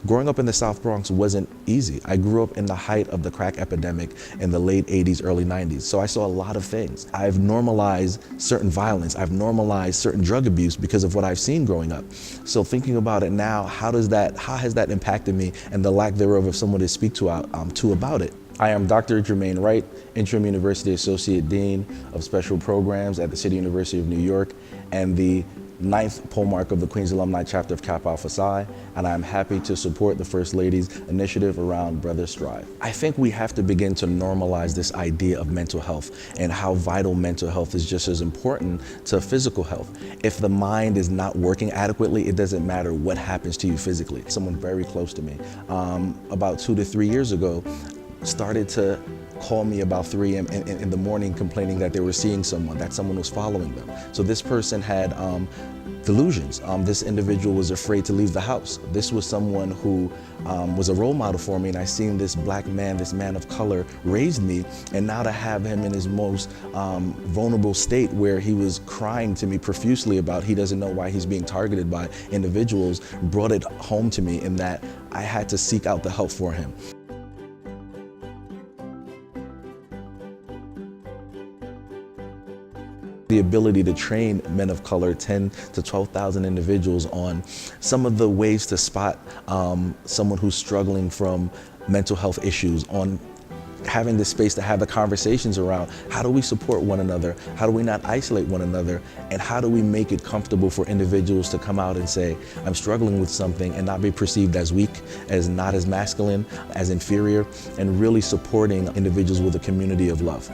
Growing up in the South Bronx wasn't easy. I grew up in the height of the crack epidemic in the late 80s, early 90s. So I saw a lot of things. I've normalized certain violence. I've normalized certain drug abuse because of what I've seen growing up. So thinking about it now, how has that impacted me and the lack thereof of someone to speak to about it? I am Dr. Jermaine Wright, Interim University Associate Dean of Special Programs at the City University of New York and the 9th Pole Mark of the Queens Alumni Chapter of Kappa Alpha Psi, and I'm happy to support the First Lady's initiative around Brothers Strive. I think we have to begin to normalize this idea of mental health and how vital mental health is just as important to physical health. If the mind is not working adequately, it doesn't matter what happens to you physically. Someone very close to me, about 2 to 3 years ago, started to call me about 3 a.m. in the morning complaining that they were seeing someone, that someone was following them. So this person had delusions. This individual was afraid to leave the house. This was someone who was a role model for me, and I seen this black man, this man of color, raised me, and now to have him in his most vulnerable state where he was crying to me profusely about he doesn't know why he's being targeted by individuals brought it home to me in that I had to seek out the help for him. The ability to train men of color, 10 to 12,000 individuals, on some of the ways to spot someone who's struggling from mental health issues, on having the space to have the conversations around how do we support one another, how do we not isolate one another, and how do we make it comfortable for individuals to come out and say, I'm struggling with something, and not be perceived as weak, as not as masculine, as inferior, and really supporting individuals with a community of love.